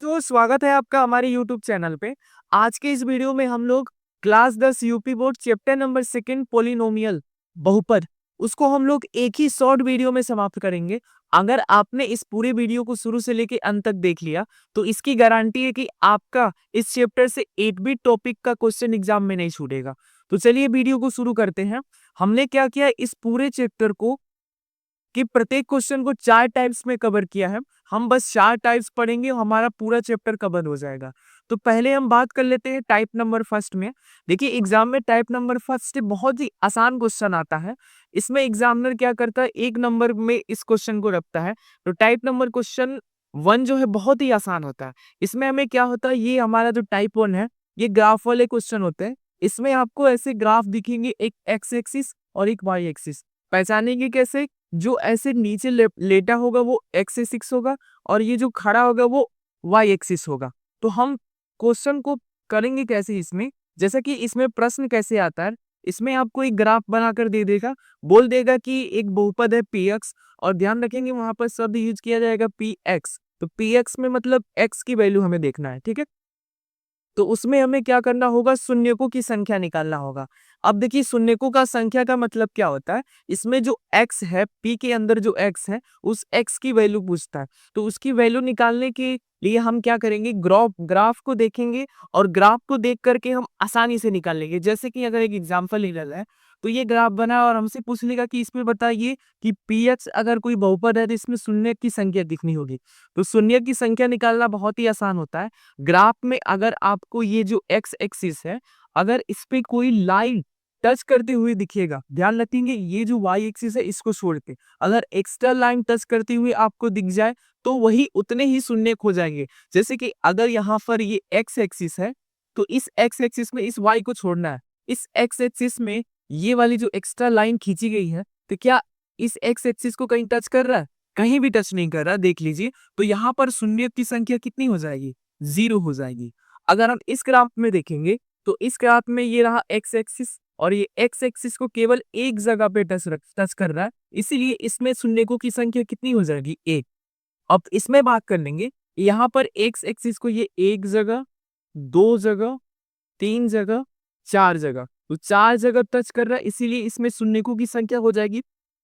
दोस्तों, स्वागत है आपका हमारे YouTube चैनल पे। आज के इस वीडियो में हम लोग class 10 UP board chapter number 2 polynomial बहुपद उसको हम लोग एक ही शॉर्ट वीडियो में समाप्त करेंगे। अगर आपने इस पूरे वीडियो को शुरू से लेके अंत तक देख लिया तो इसकी गारंटी है कि आपका इस चैप्टर से एक भी टॉपिक का क्वेश्चन एग्जाम में नहीं छूटेगा। तो चलिए वीडियो को शुरू करते हैं। हमने क्या किया, इस पूरे चैप्टर को कि प्रत्येक क्वेश्चन को 4 टाइप्स में कवर किया है। हम बस 4 टाइप्स पढ़ेंगे और हमारा पूरा चैप्टर कवर हो जाएगा। तो पहले हम बात कर लेते हैं टाइप नंबर फर्स्ट में। देखिए, एग्जाम में टाइप नंबर फर्स्ट से बहुत ही आसान क्वेश्चन आता है। इसमें एग्जामिनर क्या करता है, 1 नंबर में इस क्वेश्चन को रखता है। तो टाइप नंबर क्वेश्चन 1 जो है बहुत ही आसान होता है। इसमें हमें क्या होता है, ये हमारा जो टाइप 1 है ये ग्राफ वाले क्वेश्चन होते हैं। इसमें आपको ऐसे ग्राफ दिखेंगे, एक एक्स एक्सिस और एक वाई एक्सिस। पहचानेंगे कैसे? जो ऐसे नीचे लेटा होगा वो एक्स एक्सिस होगा और ये जो खड़ा होगा वो वाई एक्सिस होगा। तो हम क्वेश्चन को करेंगे कैसे इसमें, जैसा कि इसमें प्रश्न कैसे आता है, इसमें आपको एक ग्राफ बनाकर दे देगा, बोल देगा कि एक बहुपद है पी एक्स, और ध्यान रखेंगे वहां पर शब्द यूज किया जाएगा पी एक्स। तो पी एक्स में मतलब एक्स की वैल्यू हमें देखना है, ठीक है। तो उसमें हमें क्या करना होगा, शून्यकों की संख्या निकालना होगा। अब देखिए, शून्यकों का संख्या का मतलब क्या होता है, इसमें जो x है, p के अंदर जो x है उस x की वैल्यू पूछता है। तो उसकी वैल्यू निकालने के लिए हम क्या करेंगे, ग्राफ को देखेंगे और ग्राफ को देख करके हम आसानी से निकाल लेंगे। जैसे कि अगर एक एग्जाम्पल ले लें, तो ये ग्राफ बना और हमसे पूछ लेगा कि इसमें बताइए कि px अगर कोई बहुपद है तो इसमें शून्य की संख्या दिखनी होगी। तो शून्य की संख्या निकालना बहुत ही आसान होता है। ग्राफ में अगर आपको ये जो एक्स एक्सिस है, अगर इस पे कोई लाइन टच करते हुए दिखेगा, ध्यान रखेंगे ये जो वाई एक्सिस है इसको छोड़ के अगर एक्स्ट्रा लाइन टच करते हुए आपको दिख जाए तो वही उतने ही शून्य हो जाएंगे। जैसे कि अगर यहाँ पर ये एक्स एक्सिस है तो इस एक्स एक्सिस में इस वाई को छोड़ना है। इस एक्स एक्सिस में ये वाली जो एक्स्ट्रा लाइन खींची गई है, तो क्या इस एक्स एक्सिस को कहीं टच कर रहा है? कहीं भी टच नहीं कर रहा, देख लीजिए। तो यहाँ पर शून्य की संख्या कितनी हो जाएगी, 0 हो जाएगी। अगर हम इस ग्राफ में देखेंगे तो इस ग्राफ में ये रहा एक्स एक्सिस और ये एक्स एक्सिस को केवल एक जगह पे टच कर रहा है, इसीलिए इसमें शून्यकों की संख्या कितनी हो जाएगी, 1। अब इसमें बात कर लेंगे, यहाँ पर एक्स एक्सिस को ये एक जगह, 2 जगह, 3 जगह, 4 जगह, तो 4 जगह टच कर रहा है, इसीलिए इसमें शून्यकों की संख्या हो जाएगी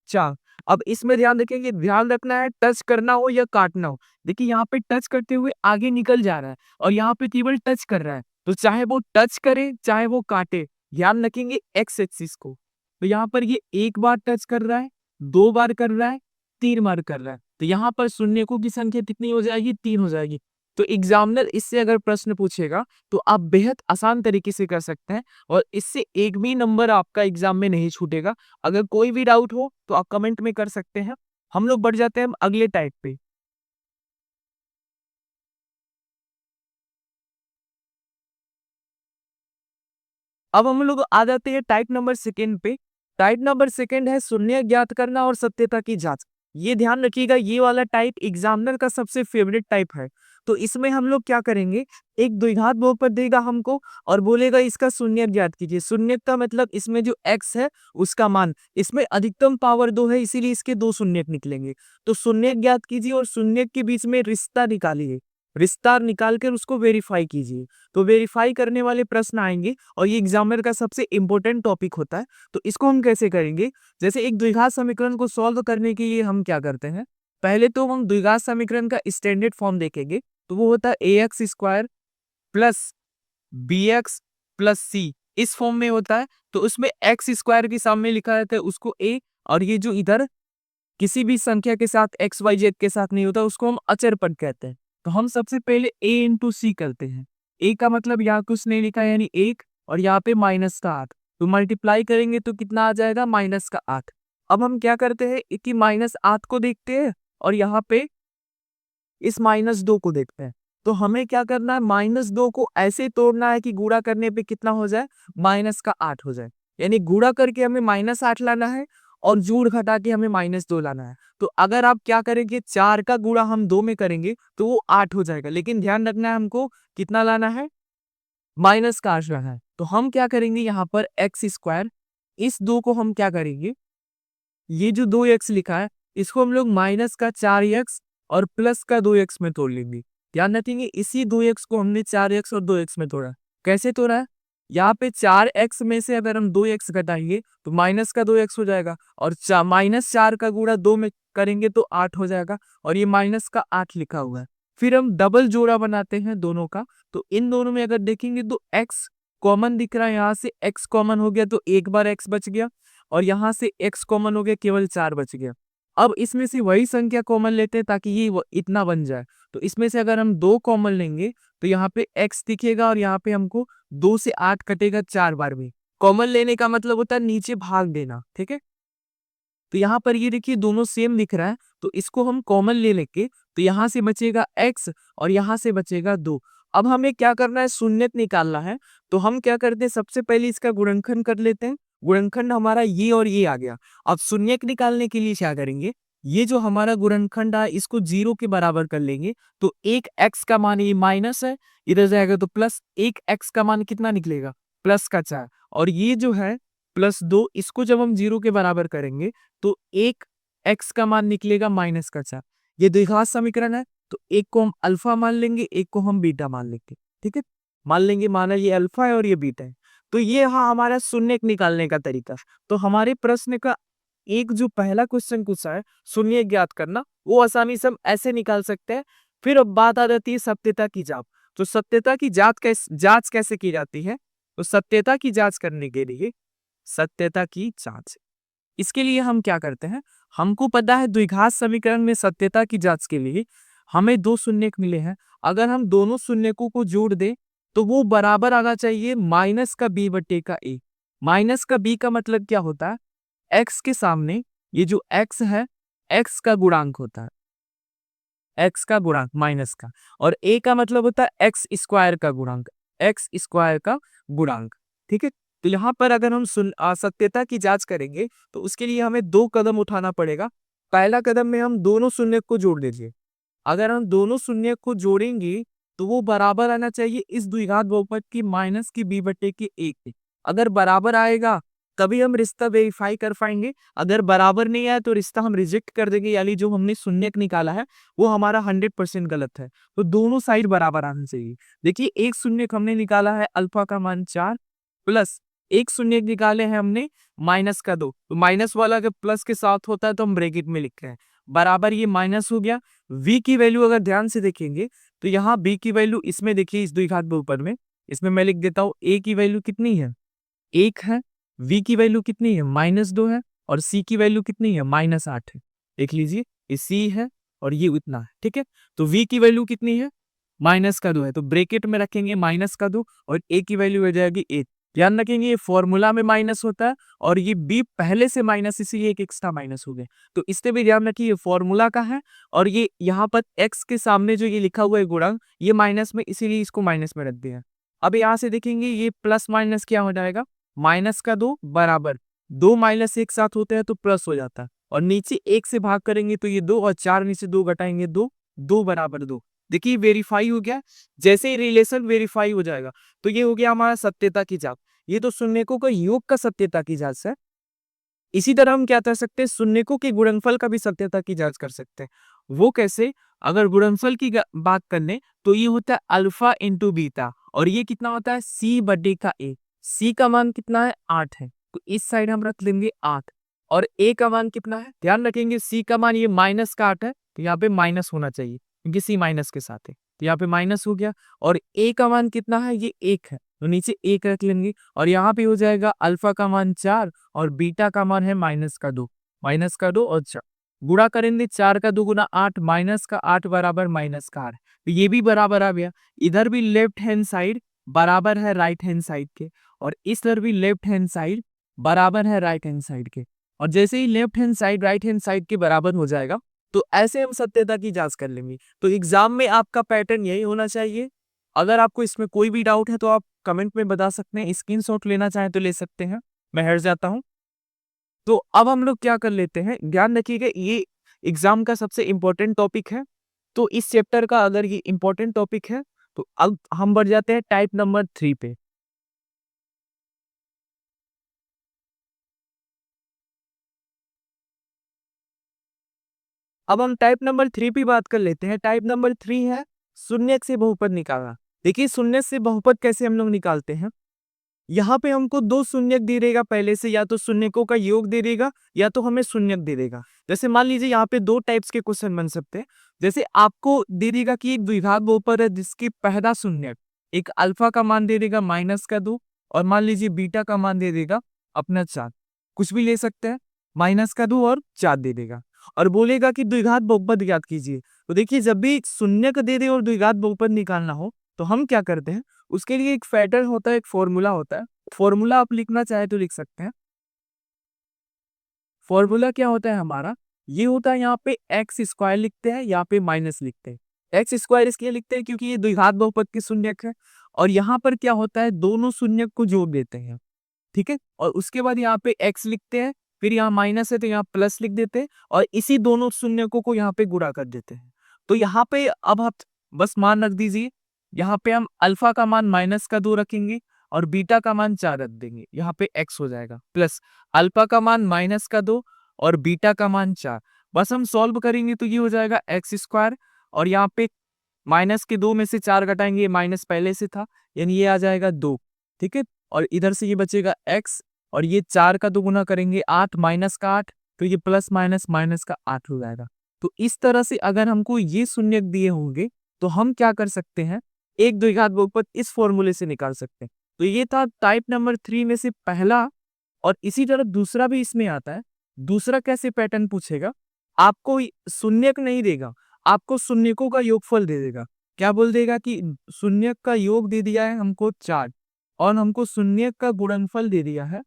4। अब इसमें ध्यान रखेंगे, ध्यान रखना है टच करना हो या काटना हो। देखिए, यहाँ पे टच करते हुए आगे निकल जा रहा है और यहाँ पे केवल टच कर रहा है, तो चाहे वो टच करे चाहे वो काटे, ध्यान रखेंगे एक्स एक्सिस को। तो यहाँ पर ये एक बार टच कर रहा है, 2 बार कर रहा है, 3 बार कर रहा है, तो यहाँ पर शून्यकों की संख्या कितनी हो जाएगी, 3 हो जाएगी। तो एग्जामिनर इससे अगर प्रश्न पूछेगा तो आप बेहद आसान तरीके से कर सकते हैं और इससे एक भी नंबर आपका एग्जाम में नहीं छूटेगा। अगर कोई भी डाउट हो तो आप कमेंट में कर सकते हैं। हम लोग बढ़ जाते हैं अगले टाइप पे। अब हम लोग आ जाते हैं टाइप नंबर 2 पे। टाइप नंबर 2 है शून्य ज्ञात करना और सत्यता की जांच। ये ध्यान रखिएगा, ये वाला टाइप एग्जामिनर का सबसे फेवरेट टाइप है। तो इसमें हम लोग क्या करेंगे, एक द्विघात बहुपद देगा हमको और बोलेगा इसका शून्य ज्ञात कीजिए। शून्य का मतलब इसमें जो x है उसका मान, इसमें अधिकतम पावर 2 है इसीलिए इसके 2 शून्य निकलेंगे। तो शून्य ज्ञात कीजिए और शून्य के बीच में रिश्ता निकालिए, रिश्ता निकाल कर उसको वेरीफाई कीजिए। तो वेरीफाई करने वाले प्रश्न आएंगे और ये एग्जामिनर का सबसे इंपॉर्टेंट टॉपिक होता है। तो इसको हम कैसे करेंगे, जैसे एक द्विघात समीकरण को सॉल्व करने के लिए हम क्या करते हैं, पहले तो हम द्विघात समीकरण का स्टैंडर्ड फॉर्म देखेंगे। तो वो होता है A x square plus B x plus C, इस फॉर्म में होता है। तो उसमें एक्स स्क्वायर के सामने लिखा रहता है उसको ए, और ये जो इधर किसी भी संख्या के साथ एक्स वाई जेड के साथ नहीं होता उसको हम अचर पद कहते हैं। तो हम सबसे पहले ए इंटू सी करते हैं। ए का मतलब यहाँ कुछ नहीं लिखा है यानी 1, और यहाँ पे माइनस का 8, तो मल्टीप्लाई करेंगे तो कितना आ जाएगा, माइनस का 8। अब हम क्या करते हैं कि माइनस 8 को देखते हैं और यहाँ पे इस -2 को देखते हैं। तो हमें क्या करना है, -2 को ऐसे तोड़ना है कि गुणा करने पे कितना हो जाए, -8 हो जाए। यानी गुणा करके हमें -8 लाना है और जोड़ घटा के हमें -2 लाना है। तो अगर आप क्या करेंगे, 4 का गुणा हम 2 में करेंगे तो वो 8 हो जाएगा, लेकिन ध्यान रखना है हमको कितना लाना है, -8 लाना है। तो हम क्या करेंगे, यहाँ पर एक्स स्क्वायर, इस 2 को हम क्या करेंगे, ये जो 2x लिखा है इसको हम लोग -4x और +2x में तोड़ लेंगे। ध्यान रखेंगे इसी 2x को हमने 4x और 2x में तोड़ा। कैसे तोड़ा है? यहाँ पे 4x में से अगर हम 2x घटाएंगे तो माइनस का 2x हो जाएगा, और -4 का गुणा 2 में करेंगे तो 8 हो जाएगा, और ये माइनस का 8 लिखा हुआ है। फिर हम डबल जोड़ा बनाते हैं दोनों का, तो इन दोनों में अगर देखेंगे तो x कॉमन दिख रहा है, यहाँ से x कॉमन हो गया तो एक बार x बच गया, और यहाँ से x कॉमन हो गया, केवल 4 बच गया। अब इसमें से वही संख्या कॉमन लेते हैं ताकि ये इतना बन जाए। तो इसमें से अगर हम 2 कॉमन लेंगे तो यहाँ पे x दिखेगा, और यहाँ पे हमको 2 से 8 कटेगा 4 बार में। कॉमन लेने का मतलब होता है नीचे भाग देना, ठीक है। तो यहाँ पर ये देखिए दोनों सेम दिख रहा है, तो इसको हम कॉमन ले लेंगे तो यहाँ से बचेगा x और यहाँ से बचेगा 2। अब हमें क्या करना है, शून्यक निकालना है। तो हम क्या करते हैं, सबसे पहले इसका गुणनखंड कर लेते हैं। गुणनखंड हमारा ये और ये आ गया। अब शून्यक निकालने के लिए क्या करेंगे, ये जो हमारा गुणनखंड है इसको 0 के बराबर कर लेंगे। तो एक x का मान ये माइनस है, इधर जाएगा तो प्लस, एक x का मान कितना निकलेगा, प्लस का 4, और ये जो है +2, इसको जब हम 0 के बराबर करेंगे तो एक x का मान निकलेगा माइनस का 4। ये द्विघात समीकरण है, तो एक को हम अल्फा मान लेंगे, एक को हम बीटा मान लेंगे, ठीक है। मान लेंगे, माना ये अल्फा है और ये बीटा है। तो ये हमारा शून्यक निकालने का तरीका। तो हमारे प्रश्न का एक जो पहला क्वेश्चन पूछा है शून्यक ज्ञात करना, वो आसानी से हम ऐसे निकाल सकते हैं। फिर अब बात आ जाती है सत्यता की जांच। तो सत्यता की जांच कैसे की जाती है? तो सत्यता की जांच करने के लिए, सत्यता की जांच, इसके लिए हम क्या करते हैं, हमको पता है द्विघात समीकरण में सत्यता की जांच के लिए हमें 2 शून्यक मिले हैं। अगर हम दोनों शून्यकों को जोड़ दें तो वो बराबर आना चाहिए माइनस का b बटे का a। माइनस का b का मतलब क्या होता है, x के सामने ये जो x है, x का गुणांक होता है, x का गुणांक माइनस का, और a का मतलब होता है x स्क्वायर का गुणांक, x स्क्वायर का गुणांक, ठीक है। तो यहाँ पर अगर हम सत्यता की जांच करेंगे तो उसके लिए हमें 2 कदम उठाना पड़ेगा। पहला कदम में हम दोनों शून्यक को जोड़ दीजिए। अगर हम दोनों शून्यक को जोड़ेंगे तो वो बराबर आना चाहिए इस द्विघात बहुपद की माइनस की b बटे के 1 के। अगर बराबर आएगा तभी हम रिश्ता वेरीफाई कर पाएंगे, अगर बराबर नहीं आया तो रिश्ता हम रिजेक्ट कर देंगे, यानी जो हमने शून्यक निकाला है वो हमारा 100% गलत है। तो दोनों साइड बराबर आना चाहिए। देखिए एक शून्यक हमने निकाला है अल्फा का मान 4, प्लस एक शून्यक निकाले हैं हमने माइनस का 2। तो माइनस वाला अगर प्लस के साथ होता है तो हम ब्रैकेट में लिख रहे हैं, बराबर ये माइनस हो गया। v की वैल्यू अगर ध्यान से देखेंगे तो यहाँ b की वैल्यू इसमें देखिए, इस द्विघात बहुपद में, इसमें मैं लिख देता हूँ a की वैल्यू कितनी है, 1 है, v की वैल्यू कितनी है, -2 है, और c की वैल्यू कितनी है, -8 है। देख लीजिए ये c है और ये उतना है, ठीक है। तो v की वैल्यू कितनी है, -2 है, तो ब्रैकेट में रखेंगे -2 और a की वैल्यू हो जाएगी 8। ध्यान रखेंगे ये फॉर्मूला में माइनस होता है और ये b पहले से माइनस, इसीलिए एक एक्स्ट्रा माइनस हो गया। तो इससे भी ध्यान रखिए ये फॉर्मूला का है, और ये यहाँ पर x के सामने जो ये लिखा हुआ है गुणांक, ये माइनस में, इसीलिए इसको माइनस में रख दिया। अब यहाँ से देखेंगे ये प्लस माइनस क्या हो जाएगा, -2 बराबर 2 माइनस एक साथ होते हैं तो प्लस हो जाता है, और नीचे 1 से भाग करेंगे तो ये 2, और 4 नीचे 2 घटाएंगे 2, 2 बराबर 2। देखिए वेरीफाई हो गया। जैसे ही रिलेशन वेरीफाई हो जाएगा तो ये हो गया हमारा सत्यता की जांच। ये तो शून्यकों का योग का सत्यता की जांच है। इसी तरह हम क्या कर सकते हैं, शून्यकों के गुणनफल का भी सत्यता की जांच कर सकते हैं। वो कैसे, अगर गुणनफल की बात कर लें तो ये होता है अल्फा इंटू बीटा, और ये कितना होता है c बटे का a। c का मान कितना है, 8 है, तो इस साइड हम रख लेंगे 8, और a का मान कितना है, ध्यान रखेंगे c का मान ये -8 है, तो यहाँ पे माइनस होना चाहिए क्योंकि c माइनस के साथ है, तो यहाँ पे माइनस हो गया। और a का मान कितना है, ये 1 है, तो नीचे 1 रख लेंगे, और यहाँ पे हो जाएगा अल्फा का मान 4 और बीटा का मान है -2 और 4 गुणा करेंगे, 4 का 2 गुना 8, -8 बराबर -8, तो ये भी बराबर आ गया। इधर भी लेफ्ट हैंड साइड बराबर है राइट हैंड साइड के, और इस तरफ भी लेफ्ट हैंड साइड बराबर है राइट हैंड साइड के, और जैसे ही left hand side right hand side के बराबर हो जाएगा तो ऐसे हम सत्यता की जांच कर लेंगे। तो एग्जाम में आपका पैटर्न यही होना चाहिए। अगर आपको इसमें कोई भी डाउट है तो आप कमेंट में बता सकते हैं, स्क्रीनशॉट लेना चाहें तो ले सकते हैं, मैं हट जाता हूं। तो अब हम लोग क्या कर लेते हैं, ध्यान रखिएगा ये एग्जाम का सबसे इंपॉर्टेंट टॉपिक है। तो इस चैप्टर का अगर ये इंपॉर्टेंट टॉपिक है तो अब हम बढ़ जाते हैं टाइप नंबर 3 पे। अब हम टाइप नंबर 3 पे बात कर लेते हैं। टाइप नंबर 3 है शून्यक से बहुपद निकालना। देखिए शून्यक से बहुपद कैसे हम लोग निकालते हैं, यहाँ पे हमको दो शून्यक दे देगा पहले से, या तो शून्यकों का योग दे देगा या तो हमें शून्यक दे देगा। जैसे मान लीजिए यहाँ पे दो टाइप्स के क्वेश्चन बन सकते हैं। जैसे आपको दे देगा कि एक द्विघात बहुपद है जिसकी पहला शून्यक एक अल्फा का मान दे देगा -2, और मान लीजिए बीटा का मान दे देगा अपना 4, कुछ भी ले सकते हैं, -2 और 4 दे देगा, और बोलेगा कि द्विघात बहुपद ज्ञात कीजिए। तो देखिए जब भी शून्यक दे दे और द्विघात बहुपद निकालना हो तो हम क्या करते हैं, उसके लिए एक पैटर्न होता है, एक फॉर्मूला होता है। फॉर्मूला आप लिखना चाहे तो लिख सकते हैं। फॉर्मूला क्या होता है हमारा, ये होता है यहाँ पे एक्स स्क्वायर लिखते हैं, यहाँ पे माइनस लिखते हैं। एक्स स्क्वायर इसलिए लिखते हैं क्योंकि ये द्विघात बहुपद के शून्यक है, और यहाँ पर क्या होता है दोनों शून्यक को जोड़ देते हैं, ठीक है। और उसके बाद यहाँ पे एक्स लिखते हैं, फिर यहाँ माइनस है तो यहाँ प्लस लिख देते हैं, और इसी दोनों शून्यकों को यहाँ पे गुणा कर देते हैं। तो यहाँ पे अब आप बस मान रख दीजिए, यहाँ पे हम अल्फा का मान -2 रखेंगे और बीटा का मान 4 रख देंगे, यहाँ पे x हो जाएगा प्लस अल्फा का मान -2 और बीटा का मान 4। बस हम सॉल्व करेंगे तो ये हो जाएगा एक्स स्क्वायर, और यहाँ पे माइनस के 2 में से 4 घटाएंगे, ये माइनस पहले से था यानी ये आ जाएगा 2, ठीक है। और इधर से ये बचेगा x, और ये 4 का 2 गुना करेंगे 8 माइनस का 8, तो ये प्लस माइनस माइनस का 8 हो जाएगा। तो इस तरह से अगर हमको ये शून्यक दिए होंगे तो हम क्या कर सकते हैं, एक द्विघात बहुपद इस फॉर्मूले से निकाल सकते हैं। तो ये था टाइप नंबर 3 में से पहला, और इसी तरह दूसरा भी इसमें आता है। दूसरा कैसे पैटर्न पूछेगा, आपको शून्यक नहीं देगा, आपको शून्यकों का योगफल दे देगा। क्या बोल देगा कि शून्यक का योग दे दिया है हमको 4, और हमको शून्यक का गुणनफल दे दिया है,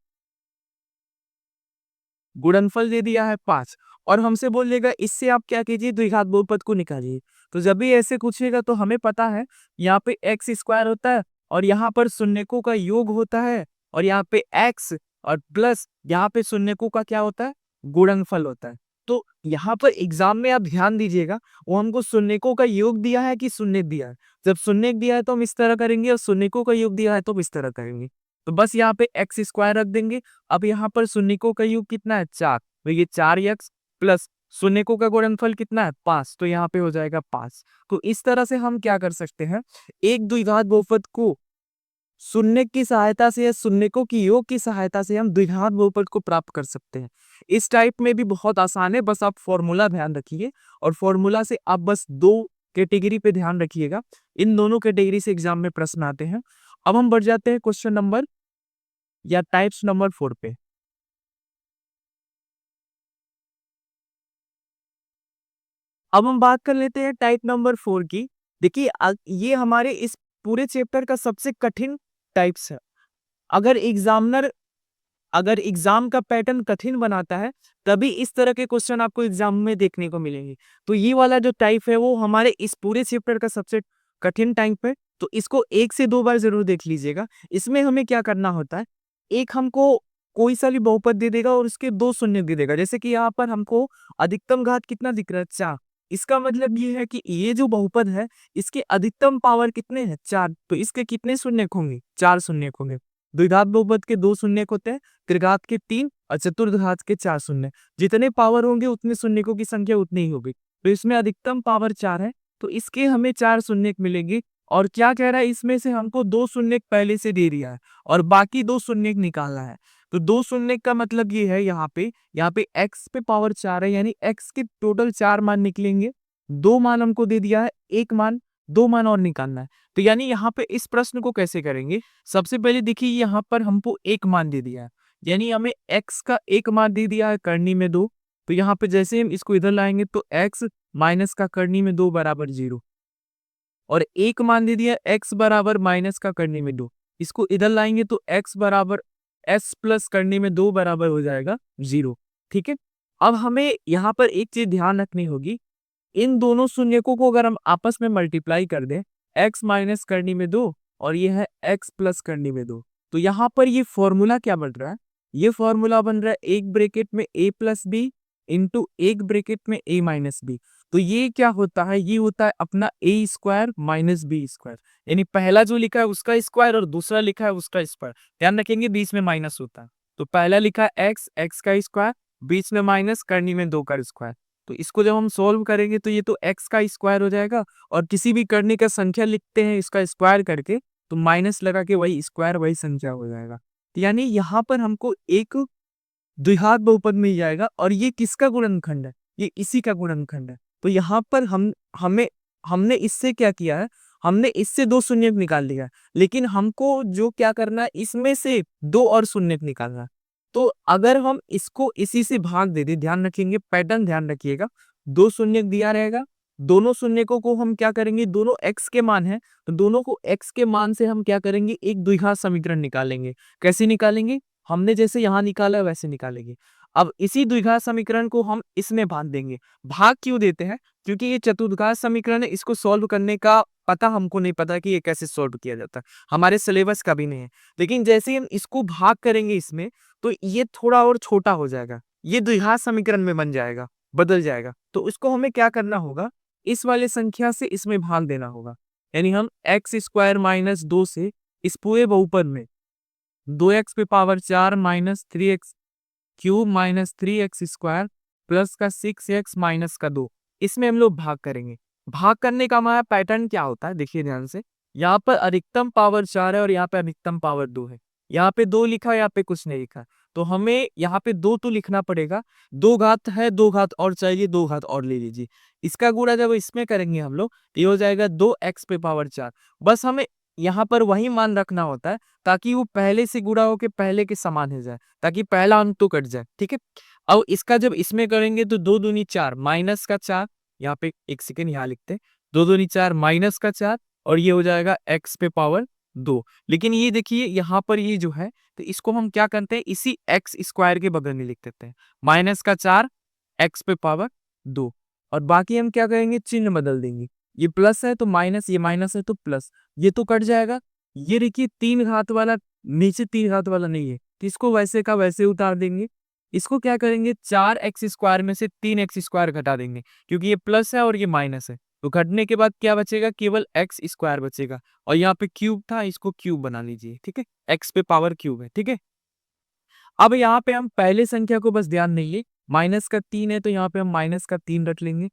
गुणनफल दे दिया है 5, और हमसे बोल देगा इससे आप क्या कीजिए, द्विघात बहुपद को निकालिए। तो जब भी ऐसे पूछेगा तो हमें पता है यहाँ पे एक्स स्क्वायर होता है, और यहाँ पर शून्यकों का योग होता है, और यहाँ पे एक्स और प्लस यहाँ पे शून्यकों का क्या होता है, गुणनफल होता है। तो यहाँ पर एग्जाम में आप ध्यान दीजिएगा, वो हमको शून्यकों का योग दिया है कि शून्य दिया है। जब शून्य दिया है तो हम इस तरह करेंगे, और शून्यकों का योग दिया है तो हम इस तरह करेंगे। तो बस यहाँ पे एक्स स्क्वायर रख देंगे। अब यहाँ पर शून्यकों का योग कितना है, 4, तो ये 4x प्लस शून्यकों का गुणनफल कितना है, 5, तो यहाँ पे हो जाएगा 5। तो इस तरह से हम क्या कर सकते हैं, एक द्विघात बहुपद को शून्य की सहायता से या शून्यकों की योग की सहायता से हम द्विघात बहुपद को प्राप्त कर सकते हैं। इस टाइप में भी बहुत आसान है, बस आप फॉर्मूला ध्यान रखिए, और फॉर्मूला से आप बस 2 कैटेगरी पे ध्यान रखिएगा, इन दोनों कैटेगरी से एग्जाम में प्रश्न आते हैं। अब हम बढ़ जाते हैं क्वेश्चन नंबर या टाइप्स नंबर 4 पे। अब हम बात कर लेते हैं टाइप नंबर 4 की। देखिए ये हमारे इस पूरे चैप्टर का सबसे कठिन टाइप्स है। अगर एग्जामिनर अगर एग्जाम का पैटर्न कठिन बनाता है तभी इस तरह के क्वेश्चन आपको एग्जाम में देखने को मिलेंगे। तो ये वाला जो टाइप है वो हमारे इस पूरे चैप्टर का सबसे कठिन टाइप है। तो इसको 1 से 2 बार जरूर देख लीजिएगा। इसमें हमें क्या करना होता है, एक हमको कोई सा भी बहुपद दे देगा और उसके 2 शून्य दे देगा। जैसे कि यहाँ पर हमको अधिकतम घात कितना दिख रहा है, 4। इसका मतलब ये है कि ये जो बहुपद है इसके अधिकतम पावर कितने हैं, 4। तो इसके कितने शून्य होंगे, 4 शून्य होंगे। द्विघात बहुपद के 2 शून्य होते हैं, त्रिघात के 3 और चतुर्घात के 4 शून्य। जितने पावर होंगे उतने शून्यकों की संख्या उतनी ही होगी। तो इसमें अधिकतम पावर 4 है, तो इसके हमें 4 शून्य मिलेंगे। और क्या कह रहा है, इसमें से हमको 2 शून्य पहले से दे दिया है और बाकी 2 शून्य निकालना है। तो 2 शून्य का मतलब ये है, यहाँ पे x पे पावर 4 है, यानी x के टोटल 4 मान निकलेंगे। 2 मान हमको दे दिया है, 1 मान, 2 मान और निकालना है। तो यानी यहाँ पे इस प्रश्न को कैसे करेंगे, सबसे पहले देखिए यहाँ पर हमको 1 मान दे दिया है, यानी हमें x का 1 मान दे दिया है करनी में 2। तो यहाँ पे जैसे हम इसको इधर लाएंगे तो x माइनस का करनी में 2 बराबर 0, और 1 मान दे दिया x बराबर माइनस का करनी में 2। इसको इधर लाएंगे तो x बराबर s प्लस करने में 2 बराबर हो जाएगा 0। ठीक है, अब हमें यहाँ पर एक चीज ध्यान रखनी होगी, इन दोनों शून्यकों को अगर हम आपस में मल्टीप्लाई कर दें, x माइनस करनी में 2 और ये है x प्लस करनी में 2, तो यहाँ पर ये फॉर्मूला क्या बन रहा है, ये फॉर्मूला बन रहा है एक ब्रैकेट में a प्लस बी इंटू एक ब्रैकेट में a माइनस बी। तो ये क्या होता है, ये होता है अपना a square minus b square, यानी पहला जो लिखा है उसका स्क्वायर और दूसरा लिखा है उसका स्क्वायर। ध्यान रखेंगे बीच में माइनस होता है, तो पहला लिखा है x का स्क्वायर, बीच में माइनस करनी में 2 का स्क्वायर। तो इसको जब हम सोल्व करेंगे तो ये तो x का स्क्वायर हो जाएगा, और किसी भी करने का संख्या लिखते हैं इसका स्क्वायर करके, तो माइनस लगा के वही स्क्वायर वही संख्या हो जाएगा। तो यानी यहाँ पर हमको एक द्विघात बहुपद मिल जाएगा, और ये किसका गुणनखंड है, ये इसी का गुणनखंड है। तो यहाँ पर हमने इससे क्या किया है, हमने इससे दो शून्य निकाल लिया है, लेकिन हमको जो क्या करना है, इसमें से दो और शून्य निकालना है। तो अगर हम इसको इसी से भाग दे दे, ध्यान रखेंगे, पैटर्न ध्यान रखिएगा, दो शून्य दिया रहेगा, दोनों शून्य को हम क्या करेंगे, दोनों x के मान है, तो दोनों को x के मान से हम क्या करेंगे, एक द्विघात समीकरण निकालेंगे। कैसे निकालेंगे, हमने जैसे यहाँ निकाला वैसे निकालेंगे। अब इसी द्विघात समीकरण को हम इसमें भाग देंगे। भाग क्यों देते हैं, क्योंकि ये चतुर्घात समीकरण है, इसको सॉल्व करने का पता हमको नहीं पता कि ये कैसे सॉल्व किया जाता है, हमारे सिलेबस का भी नहीं है। लेकिन जैसे ही हम इसको भाग करेंगे इसमें, तो ये थोड़ा और छोटा हो जाएगा, ये द्विघात समीकरण में बन जाएगा, बदल जाएगा। तो उसको हमें क्या करना होगा, इस वाले संख्या से इसमें भाग देना होगा। यानी हम एक्स स्क्वायर माइनस 2 से इस पूरे बहुपद में 2x पे power 4 minus 3x cube minus 3x square plus का 6x माइनस का 2, इसमें हम लोग भाग करेंगे। भाग करने का हमारा पैटर्न क्या होता है, देखिए ध्यान से, यहाँ पर अधिकतम पावर 4 है और यहाँ पे अधिकतम पावर 2 है। यहाँ पे 2 लिखा है, यहाँ पे कुछ नहीं लिखा, तो हमें यहाँ पे 2 तो लिखना पड़ेगा। 2 घात है, 2 घात और चाहिए, 2 घात और ले लीजिए। इसका गुणा जब इसमें करेंगे हम लोग, ये हो जाएगा 2x पे पावर 4। बस हमें यहाँ पर वही मान रखना होता है, ताकि वो पहले से गुणा होके पहले के समान हो जाए, ताकि पहला अंक तो कट जाए, ठीक है। अब इसका जब इसमें करेंगे तो 2 दूनी 4 माइनस का 4, यहाँ पे एक सेकेंड यहाँ लिखते हैं, 2 दूनी 4 माइनस का 4, और ये हो जाएगा x पे पावर 2। लेकिन ये देखिए यहाँ पर ये जो है, तो इसको हम क्या करते हैं, इसी x स्क्वायर के बगल में लिख देते हैं, माइनस का 4 x पे पावर 2, और बाकी हम क्या करेंगे, चिन्ह बदल देंगे। ये प्लस है तो माइनस, ये माइनस है तो प्लस, ये तो कट जाएगा। ये देखिए 3 घात वाला नीचे 3 घात वाला नहीं है, तो इसको वैसे का वैसे उतार देंगे। इसको क्या करेंगे, 4x स्क्वायर में से 3x स्क्वायर घटा देंगे, क्योंकि ये प्लस है और ये माइनस है, तो घटने के बाद क्या बचेगा, केवल x स्क्वायर बचेगा। और यहाँ पे क्यूब था, इसको क्यूब बना लीजिए, ठीक है, x पे पावर क्यूब है, ठीक है। अब यहाँ पे हम पहले संख्या को बस ध्यान देंगे, माइनस का 3 है तो यहाँ पे हम माइनस का 3 रख लेंगे।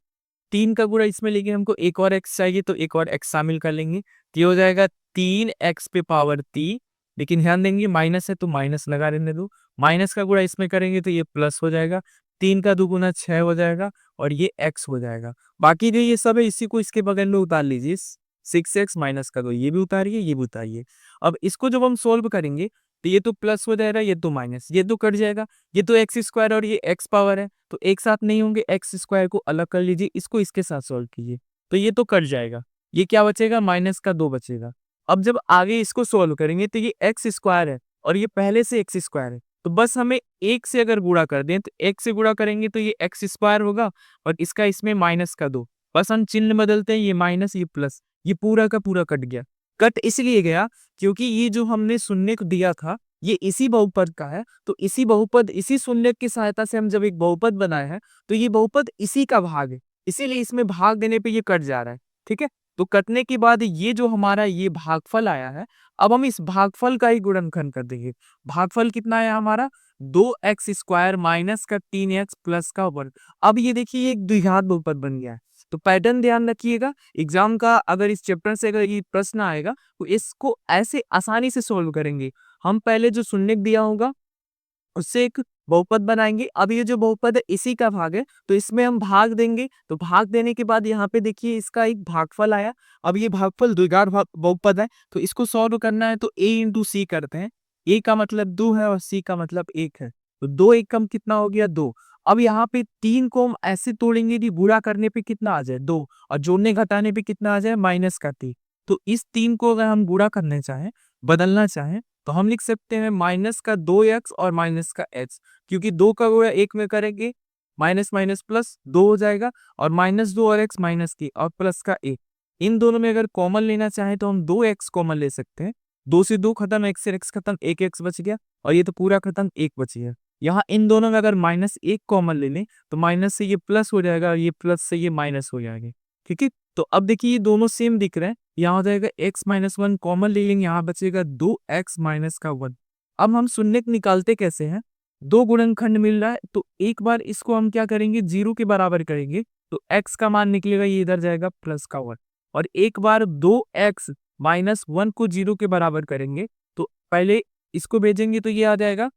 3 का गुणा इसमें लेंगे, हमको एक और x चाहिए तो एक और x शामिल कर लेंगे, तो ये हो जाएगा 3x पे पावर 3। लेकिन ध्यान देंगे माइनस है तो माइनस लगा रहने दो, माइनस का गुणा इसमें करेंगे तो ये प्लस हो जाएगा, 3 का दुगुना 6 हो जाएगा, और ये x हो जाएगा। बाकी जो ये सब है इसी को इसके बगल में उतार लीजिए, 6x माइनस का 2, ये भी उतारिए, ये भी उतारिए। अब इसको जब हम सोल्व करेंगे तो ये तो प्लस हो जाएगा, ये तो माइनस, ये तो कट जाएगा, ये तो एक्स स्क्वायर और ये एक्स पावर है, तो एक साथ नहीं होंगे, एक्स स्क्वायर को अलग कर लीजिए, इसको इसके साथ सॉल्व कीजिए, तो ये तो कट जाएगा, ये क्या बचेगा, माइनस का 2 बचेगा। अब जब आगे इसको सॉल्व करेंगे तो ये एक्स स्क्वायर है और ये पहले से एक्स स्क्वायर है, तो बस हमें एक से अगर गुणा कर दें तो एक से गुणा करेंगे तो ये एक्स स्क्वायर होगा, और इसका इसमें माइनस का 2, बस हम चिन्ह बदलते हैं, ये माइनस ये प्लस, ये पूरा का पूरा कट गया। कट इसलिए गया क्योंकि ये जो हमने शून्य को दिया था ये इसी बहुपद का है, तो इसी बहुपद इसी शून्य की सहायता से हम जब एक बहुपद बनाए हैं तो ये बहुपद इसी का भाग है, इसीलिए इसमें भाग देने पे ये कट जा रहा है, ठीक है। तो कटने के बाद ये जो हमारा ये भागफल आया है, अब हम इस भागफल का ही गुणनखंड कर देंगे। भागफल कितना है हमारा, 2x स्क्वायर माइनस का 3x प्लस का वर्ग। अब ये देखिए एक द्विघात बहुपद बन गया है, तो पैटर्न ध्यान रखिएगा, एग्जाम का अगर इस चैप्टर से अगर ये प्रश्न आएगा तो इसको ऐसे आसानी से सोल्व करेंगे। हम पहले जो शून्य दिया होगा उससे एक बहुपद बनाएंगे, अब ये जो बहुपद है इसी का भाग है, तो इसमें हम भाग देंगे, तो भाग देने के बाद यहाँ पे देखिए इसका एक भागफल आया। अब ये भागफल द्विघात बहुपद है, तो इसको सॉल्व करना है तो a इंटू सी करते हैं, a का मतलब 2 है और c का मतलब 1 है, तो 2 एक कम कितना हो गया, 2। अब यहाँ पे 3 को हम ऐसे तोड़ेंगे कि गुणा करने पे कितना आ जाए 2, और जोड़ने घटाने पे कितना आ जाए माइनस का 3। तो इस 3 को अगर हम गुणा करना चाहें, बदलना चाहें, तो हम लिख सकते हैं माइनस का 2x और माइनस का h, क्योंकि 2 का गुणा 1 में करेंगे माइनस माइनस प्लस 2 हो जाएगा, और -2 और x माइनस की और प्लस का a, इन दोनों में अगर कॉमन लेना चाहें तो हम 2x कॉमन ले सकते हैं, 2 से 2 खत्म, x से x खत्म, 1x बच गया, और ये तो पूरा खत्म, 1 बच गया। यहाँ इन दोनों में अगर -1 कॉमन ले लें तो माइनस से ये प्लस हो जाएगा और ये प्लस से ये माइनस हो जाएगा, ठीक है। तो अब देखिए ये दोनों सेम दिख रहे हैं, यहाँ हो जाएगा x माइनस 1 कॉमन ले लेंगे, यहाँ बचेगा 2x माइनस का 1। अब हम शून्य निकालते कैसे हैं, दो गुणनखंड मिल रहा है, तो एक बार इसको हम क्या करेंगे, 0 के बराबर करेंगे, तो x का मान निकलेगा, ये इधर जाएगा प्लस का 1। और एक बार 2x माइनस 1 को 0 के बराबर करेंगे, तो पहले इसको भेजेंगे तो ये आ जाएगा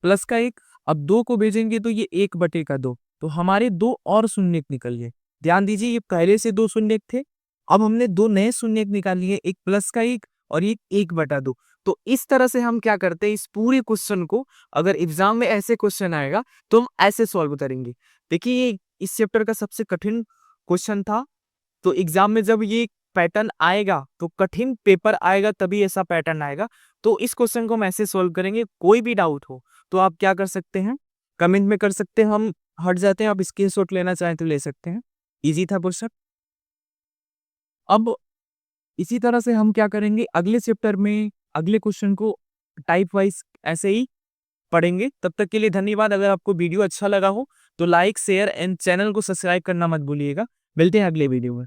प्लस का 1। अब 2 को भेजेंगे तो ये 1/2, तो हमारे 2 और शून्यक निकल गए। ध्यान दीजिए, ये पहले से 2 शून्यक थे, अब हमने 2 नए शून्यक निकाल लिए, एक प्लस का 1 और एक 1/2। तो इस तरह से हम क्या करते हैं, इस पूरे क्वेश्चन को अगर एग्जाम में ऐसे क्वेश्चन आएगा तो हम ऐसे सॉल्व करेंगे। देखिए, ये इस चैप्टर का सबसे कठिन क्वेश्चन था, तो एग्जाम में जब ये पैटर्न आएगा तो कठिन पेपर आएगा, तभी ऐसा पैटर्न आएगा। तो इस क्वेश्चन को हम ऐसे सॉल्व करेंगे। कोई भी डाउट हो तो आप क्या कर सकते हैं, कमेंट में कर सकते हैं, हम हट जाते हैं। आप स्क्रीनशॉट लेना चाहें तो ले सकते हैं। इजी था क्वेश्चन। अब इसी तरह से हम क्या करेंगे, अगले चैप्टर में अगले क्वेश्चन को टाइप वाइज ऐसे ही पढ़ेंगे। तब तक के लिए धन्यवाद। अगर आपको वीडियो अच्छा लगा हो तो लाइक, शेयर एंड चैनल को सब्सक्राइब करना मत भूलिएगा। मिलते हैं अगले वीडियो में।